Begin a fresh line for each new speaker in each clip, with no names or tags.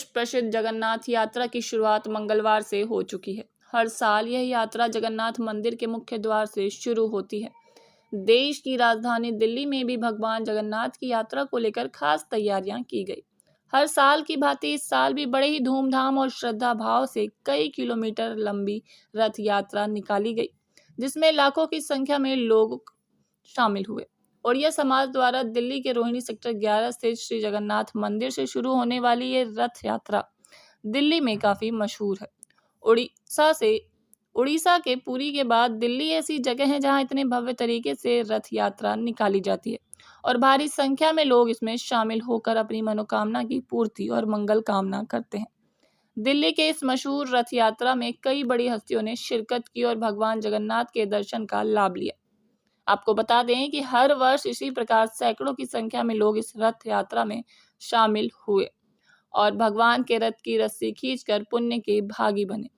विश्व प्रसिद्ध जगन्नाथ यात्रा की शुरुआत मंगलवार से हो चुकी है। हर साल यह यात्रा जगन्नाथ मंदिर के मुख्य द्वार से शुरू होती है। देश की राजधानी दिल्ली में भी भगवान जगन्नाथ की यात्रा को लेकर खास तैयारियां की गई। हर साल की भांति इस साल भी बड़े ही धूमधाम और श्रद्धा भाव से कई किलोमीटर लंबी रथ यात्रा निकाली गई, जिसमें लाखों की संख्या में लोग शामिल हुए। ओड़िया समाज द्वारा दिल्ली के रोहिणी सेक्टर 11 स्थित श्री जगन्नाथ मंदिर से शुरू होने वाली ये रथ यात्रा दिल्ली में काफी मशहूर है। उड़ीसा के पुरी के बाद दिल्ली ऐसी जगह है जहां इतने भव्य तरीके से रथ यात्रा निकाली जाती है और भारी संख्या में लोग इसमें शामिल होकर अपनी मनोकामना की पूर्ति और मंगल कामना करते हैं। दिल्ली के इस मशहूर रथ यात्रा में कई बड़ी हस्तियों ने शिरकत की और भगवान जगन्नाथ के दर्शन का लाभ लिया। आपको बता दें कि हर वर्ष इसी प्रकार सैकड़ों की संख्या में लोग इस रथ यात्रा में शामिल हुए और भगवान के रथ की रस्सी खींचकर पुण्य के भागी बने।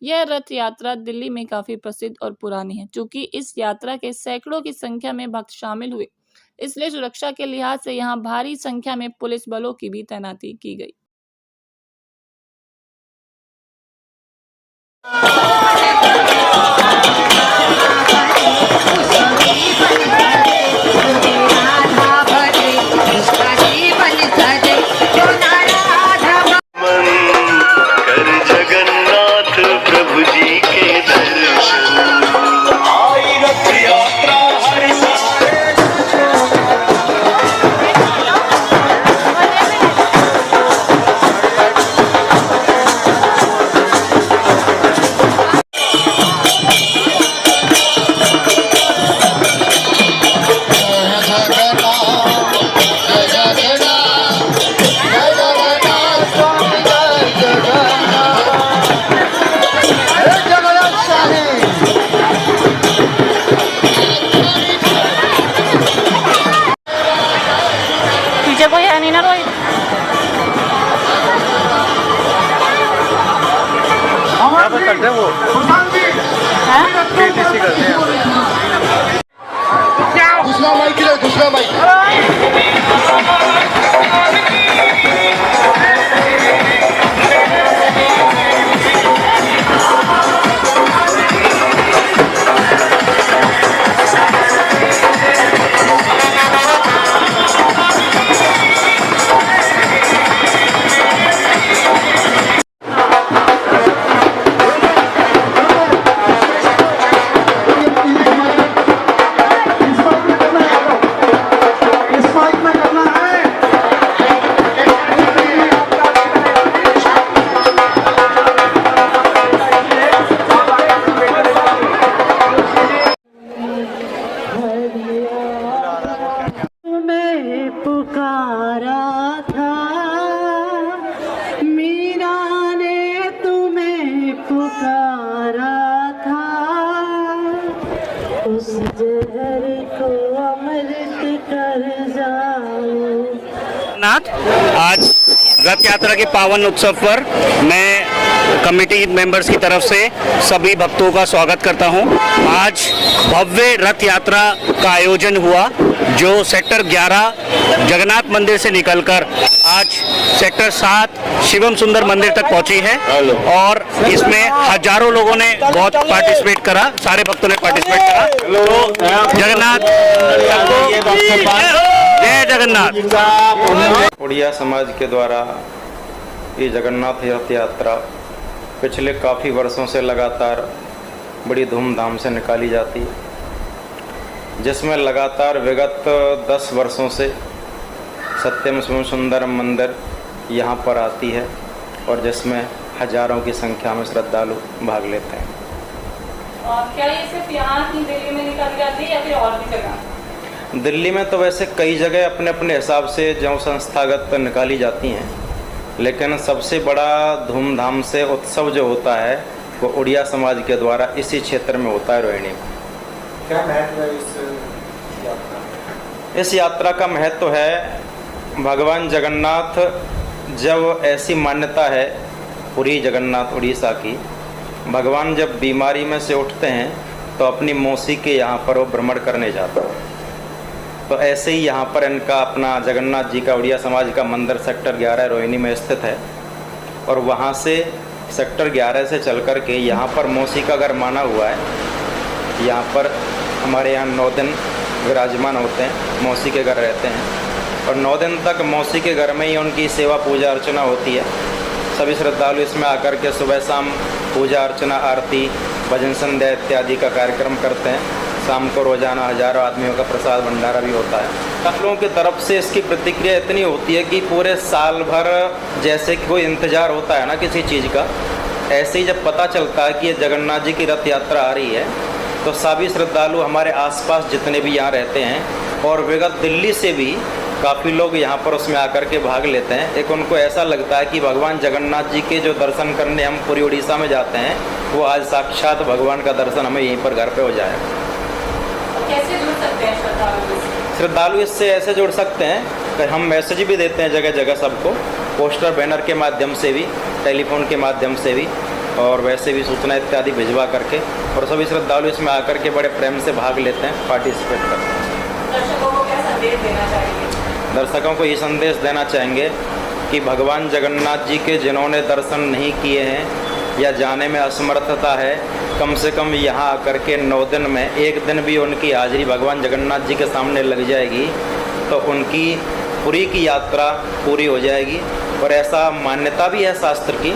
यह रथ यात्रा दिल्ली में काफी प्रसिद्ध और पुरानी है। चूंकि इस यात्रा के सैकड़ों की संख्या में भक्त शामिल हुए, इसलिए सुरक्षा के लिहाज से यहाँ भारी संख्या में पुलिस बलों की भी तैनाती की गई।
कोई है नहीं ना रोहित।
करते हैं वो दूसरा माइक ले, दूसरा माइक।
आज रथ यात्रा के पावन उत्सव पर मैं कमेटी मेंबर्स की तरफ से सभी भक्तों का स्वागत करता हूं। आज भव्य रथ यात्रा का आयोजन हुआ जो सेक्टर 11 जगन्नाथ मंदिर से निकलकर आज सेक्टर 7 शिवम सुंदर मंदिर तक पहुंची है और इसमें हजारों लोगों ने बहुत पार्टिसिपेट करा, सारे भक्तों ने पार्टिसिपेट करा। तो जगन्नाथ जय जगन्नाथ।
उड़िया समाज के द्वारा ये जगन्नाथ रथ यात्रा पिछले काफ़ी वर्षों से लगातार बड़ी धूमधाम से निकाली जाती है, जिसमें लगातार विगत 10 वर्षों से सत्यम शिवम सुंदर मंदिर यहाँ पर आती है और जिसमें हजारों की संख्या में श्रद्धालु भाग लेते हैं।
क्या ये सिर्फ यहाँ की दिल्ली में निकाली जाती है या फिर और भी जगह?
दिल्ली में तो वैसे कई जगह अपने अपने हिसाब से जो संस्थागत निकाली जाती हैं, लेकिन सबसे बड़ा धूमधाम से उत्सव जो होता है वो उड़िया समाज के द्वारा इसी क्षेत्र में होता है, रोहिणी में।
क्या महत्व है इस यात्रा?
इस यात्रा का महत्व है, भगवान जगन्नाथ जब ऐसी मान्यता है पुरी जगन्नाथ उड़ीसा की, भगवान जब बीमारी में से उठते हैं तो अपनी मौसी के यहाँ पर वो भ्रमण करने जाते हैं। तो ऐसे ही यहाँ पर इनका अपना जगन्नाथ जी का उड़िया समाज का मंदिर सेक्टर 11 रोहिणी में स्थित है और वहाँ से सेक्टर 11 से चल कर के यहाँ पर मौसी का घर माना हुआ है। यहाँ पर हमारे यहाँ 9 दिन विराजमान होते हैं, मौसी के घर रहते हैं और 9 दिन तक मौसी के घर में ही उनकी सेवा पूजा अर्चना होती है। सभी श्रद्धालु इसमें आकर के सुबह शाम पूजा अर्चना, आरती, भजन संध्या इत्यादि का कार्यक्रम करते हैं। शाम को रोजाना हजारों आदमियों का प्रसाद भंडारा भी होता है। आप लोगों की तरफ से इसकी प्रतिक्रिया इतनी होती है कि पूरे साल भर जैसे कि कोई इंतज़ार होता है ना किसी चीज़ का, ऐसे ही जब पता चलता है कि ये जगन्नाथ जी की रथ यात्रा आ रही है तो सभी श्रद्धालु हमारे आसपास जितने भी यहाँ रहते हैं और विगत दिल्ली से भी काफ़ी लोग यहाँ पर उसमें आकर के भाग लेते हैं। एक उनको ऐसा लगता है कि भगवान जगन्नाथ जी के जो दर्शन करने हम पूरी उड़ीसा में जाते हैं वो आज साक्षात भगवान का दर्शन हमें यहीं पर घर पे हो जाएगा।
कैसे जुड़ सकते हैं श्रद्धालु?
श्रद्धालु इससे ऐसे जुड़ सकते हैं कि हम मैसेज भी देते हैं जगह जगह सबको, पोस्टर बैनर के माध्यम से भी, टेलीफोन के माध्यम से भी और वैसे भी सूचना इत्यादि भिजवा करके, और सभी श्रद्धालु इसमें आकर के बड़े प्रेम से भाग लेते हैं, पार्टिसिपेट करते हैं।
दर्शकों को क्या संदेश देना चाहेंगे?
दर्शकों को ये संदेश देना चाहेंगे कि भगवान जगन्नाथ जी के जिन्होंने दर्शन नहीं किए हैं या जाने में असमर्थता है, कम से कम यहाँ आकर के 9 दिन में एक दिन भी उनकी हाजिरी भगवान जगन्नाथ जी के सामने लग जाएगी तो उनकी पुरी की यात्रा पूरी हो जाएगी। और ऐसा मान्यता भी है शास्त्र की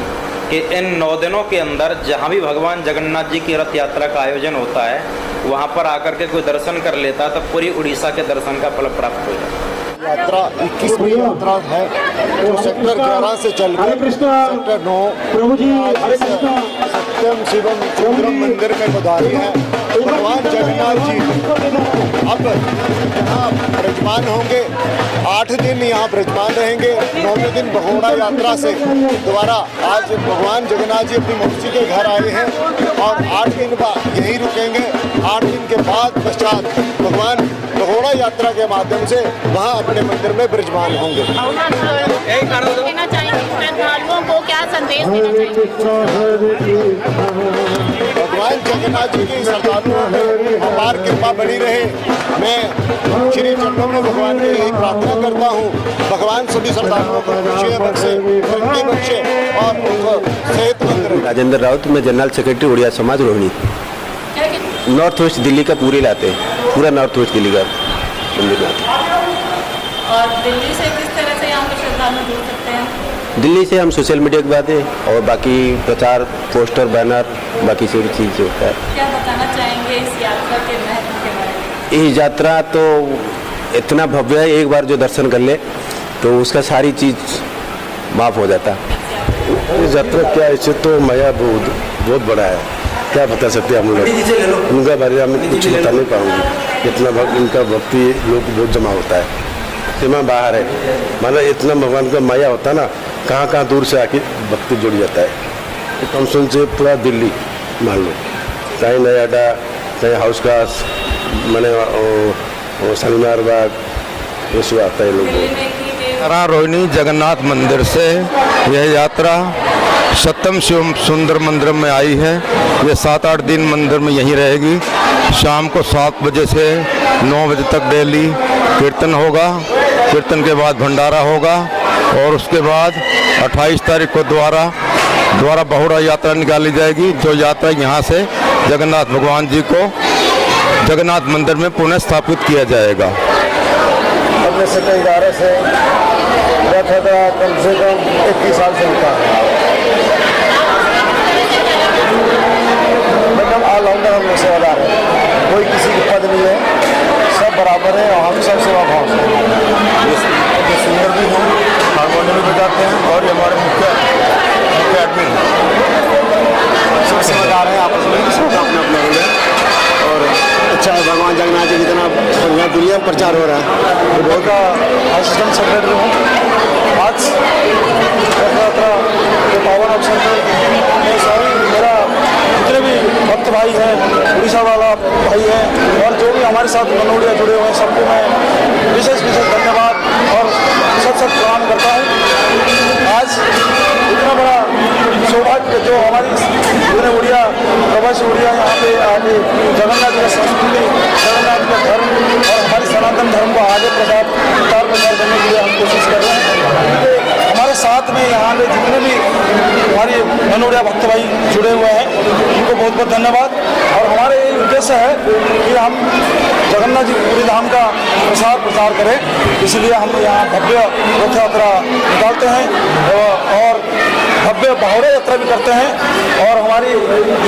कि इन 9 दिनों के अंदर जहाँ भी भगवान जगन्नाथ जी की रथ यात्रा का आयोजन होता है वहाँ पर आकर के कोई दर्शन कर लेता है तो पूरी उड़ीसा के दर्शन का फल प्राप्त हो जाता है।
यात्रा 21वीं यात्रा है जो सेक्टर 11 से चलकर सेक्टर 9 सत्यम शिवम सुंदरम मंदिर में पधारी है। भगवान जगन्नाथ जी अब यहाँ ब्रजमान होंगे, 8 दिन यहाँ ब्रजमान रहेंगे। 9वें दिन भगोड़ा यात्रा से दोबारा आज भगवान जगन्नाथ जी अपनी मौसी के घर आए हैं और 8 दिन बाद यहीं रुकेंगे। 8 दिन के बाद पश्चात भगवान भगोड़ा यात्रा के माध्यम से वहाँ अपने मंदिर में विराजमान होंगे।
देना चाहेंगे श्रद्धालुओं को, क्या संदेश देना चाहेंगे?
भगवान जगन्नाथ जी की श्रद्धालुओं में अपार कृपा बनी रहे। मैं श्री चरणों में भगवान से यही प्रार्थना करता हूँ, भगवान सभी श्रद्धालुओं को खुशियाँ बख्शे, तरक्की बख्शे और उनको सेहतमंद रहे।
राजेंद्र राउत, मैं जनरल सेक्रेटरी उड़िया समाज रोहिणी। नॉर्थ वेस्ट दिल्ली का पूरे लाते हैं, पूरा नॉर्थ वेस्ट दिल्ली का मंदिर लाते हैं।
और दिल्ली से किस तरह से यहाँ पे श्रद्धालु जुड़ सकते हैं?
दिल्ली से हम सोशल मीडिया की बातें और बाकी प्रचार, पोस्टर, बैनर, बाकी सभी चीज़ होता है।
क्या बताना चाहेंगे इस यात्रा के महत्व के बारे में?
ये यात्रा तो इतना भव्य है, एक बार जो दर्शन कर ले तो उसका सारी चीज़ माफ़ हो जाता है।
इस यात्रा क्या इससे तो माया बहुत बड़ा है, क्या बता सकते हैं हम लोग, उनका बारे में कुछ बता नहीं पाऊंगे। इतना उनका भक्ति लोग बहुत जमा होता है, सीमा बाहर है। माना इतना भगवान का माया होता है ना, कहाँ कहाँ दूर से आके भक्ति जुड़ जाता है। कम सुन से पूरा दिल्ली मान लो, कहीं नोएडा, कहीं हाउस कास, मैंने शालीमार बाग, ये सब आता है लोग।
रोहिणी जगन्नाथ मंदिर से यह यात्रा सत्यम शिवम सुंदर मंदिर में आई है। ये 7-8 दिन मंदिर में यहीं रहेगी। शाम को 7 बजे से 9 बजे तक डेली कीर्तन होगा। कीर्तन के बाद भंडारा होगा और उसके बाद 28 तारीख को द्वारा बहुड़ा यात्रा निकाली जाएगी, जो यात्रा यहाँ से जगन्नाथ भगवान जी को जगन्नाथ मंदिर में पुनः स्थापित किया जाएगा।
अपने सेक्टर 11 से रथ यात्रा कम से कम 21 साल से होता है। एकदम ऑलराउंडर हम लोग सेवादार हैं, कोई किसी के पद नहीं है, सब बराबर है और हम सब सेवा भाव से। ये सिंगर भी हैं, हारमोनियम भी बजाते हैं और ये हमारे मुख्य एडमिन सब सेवादार हैं, आपस में सब अपना अपना रोल है। और अच्छा है, भगवान जगन्नाथ जी की इतना बढ़िया दुनिया में प्रचार हो रहा है। तो बहुत का असिस्टेंट सेक्रेटरी हूँ। आज रथ यात्रा के पावन अवसर पर सारी मेरा जितने भी भक्त भाई हैं, उड़ीसा वाला भाई है और जो भी हमारे साथ मनोड़िया जुड़े हुए हैं, सबको मैं विशेष धन्यवाद और सत प्रणाम करता हूँ। आज इतना बड़ा सौभाग्य जो हमारी पूरे उड़िया प्रवासी उड़िया यहाँ पे आगे जगन्नाथ जी का संस्कृति, जगन्नाथ का धर्म और हमारे सनातन धर्म को आगे प्रचार करने के लिए हम कोशिश कर रहे हैं। हमारे साथ में यहाँ पे जितने भी मनोड़िया भक्त भाई जुड़े हुए हैं, उनको बहुत बहुत धन्यवाद। और हमारे यही उद्देश्य है कि हम जगन्नाथ जी पूरी धाम का प्रसार करें, इसलिए हम यहाँ भव्य रथ यात्रा निकालते हैं और भव्य बाहुड़ा यात्रा भी करते हैं। और हमारी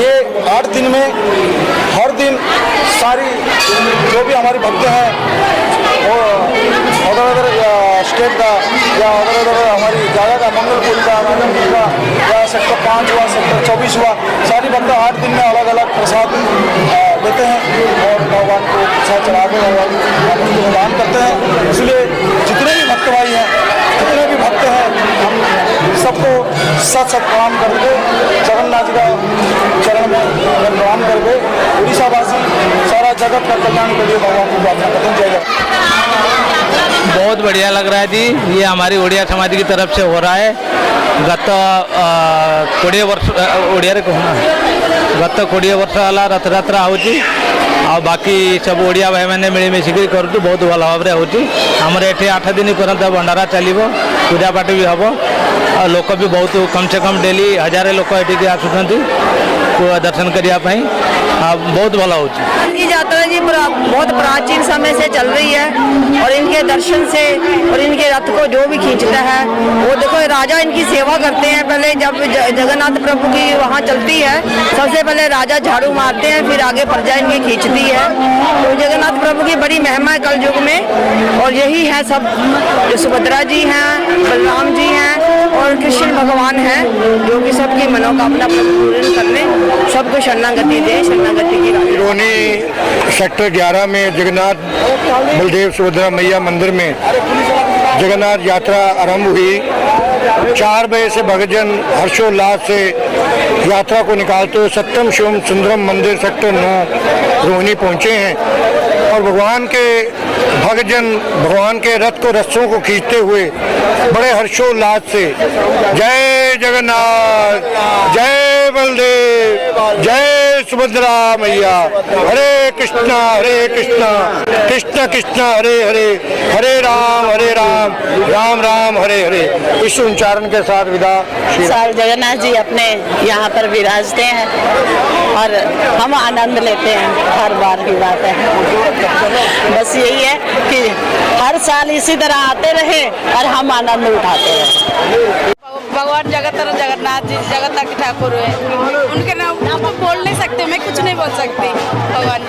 ये 8 दिन में हर दिन सारी जो भी हमारी भक्त हैं वो अदर स्टेट का या अदर हमारी जगह का मंगलपुर का राजनपुर का या सेक्टर 5 हुआ, सेक्टर 24 हुआ, सारी भक्त 8 दिन में अलग अलग प्रसाद लेते हैं और भगवान को प्रसाद चढ़ा के भगवान को प्रदान करते हैं। इसलिए जितने भी भक्त भाई हैं, जितने भी भक्त हैं, हम सबको सत प्रणाम करके जगन्नाथ जी का चरण में प्रणाम करके उड़ीसा वासी सारा जगत का कल्याण के लिए भगवान को प्रार्थना करते हैं। जय जगन्नाथ।
बहुत बढ़िया लग रहा है जी, ये हमारी ओडिया समाज की तरफ से हो रहा है। गत 20 वर्ष ओडिया गत 20 वर्ष है रथयात्रा होची आ बाकी सब ओडिया भाई मैंने मिलमिशिक करूँ बहुत भल भाव होमर ये 8 दिन पर्यंत भंडारा चलो, पूजा पाठ भी हम और लोक भी बहुत कम से कम डेली 1000 लोक ये आसुँच दर्शन करने बहुत भल हो।
ये यात्रा जी बहुत प्राचीन समय से चल रही है और इनके दर्शन से और इनके रथ को जो भी खींचता है वो देखो राजा इनकी सेवा करते हैं। पहले जब जगन्नाथ प्रभु की वहाँ चलती है सबसे पहले राजा झाड़ू मारते हैं, फिर आगे प्रजा इनकी खींचती है। तो जगन्नाथ प्रभु की बड़ी महिमा है कल युग में। और यही है सब जो सुभद्रा जी हैं, बलराम जी हैं और कृष्ण भगवान हैं जो कि सबकी मनोकामना पूर्ण करने सबको शरणागति दे, शरणागति की
रोहिणी सेक्टर 11 में जगन्नाथ बलदेव सुभद्रा मैया मंदिर में जगन्नाथ यात्रा आरंभ हुई। 4 बजे से भक्तजन हर्षोल्लास से यात्रा को निकालते हुए सत्यम शिवम सुंदरम मंदिर सेक्टर 9 रोहिणी पहुंचे हैं और भगवान के भक्तजन भगवान के रथ को रस्सों को खींचते हुए बड़े हर्षोल्लास से जय जगन्नाथ, जय बलदेव, जय सुभद्रा मैया, हरे कृष्णा कृष्ण कृष्ण हरे हरे, हरे राम राम राम हरे हरे, इस उच्चारण के साथ विदा।
साल जगन्नाथ जी अपने यहाँ पर विराजते हैं और हम आनंद लेते हैं, हर बार की बात है। बस यही है कि हर साल इसी तरह आते रहे और हम आनंद उठाते रहे।
भगवान जगन्नाथ जी जगत के ठाकुर है, उनके नाम आप बोल नहीं सकते, मैं कुछ नहीं बोल सकती भगवान।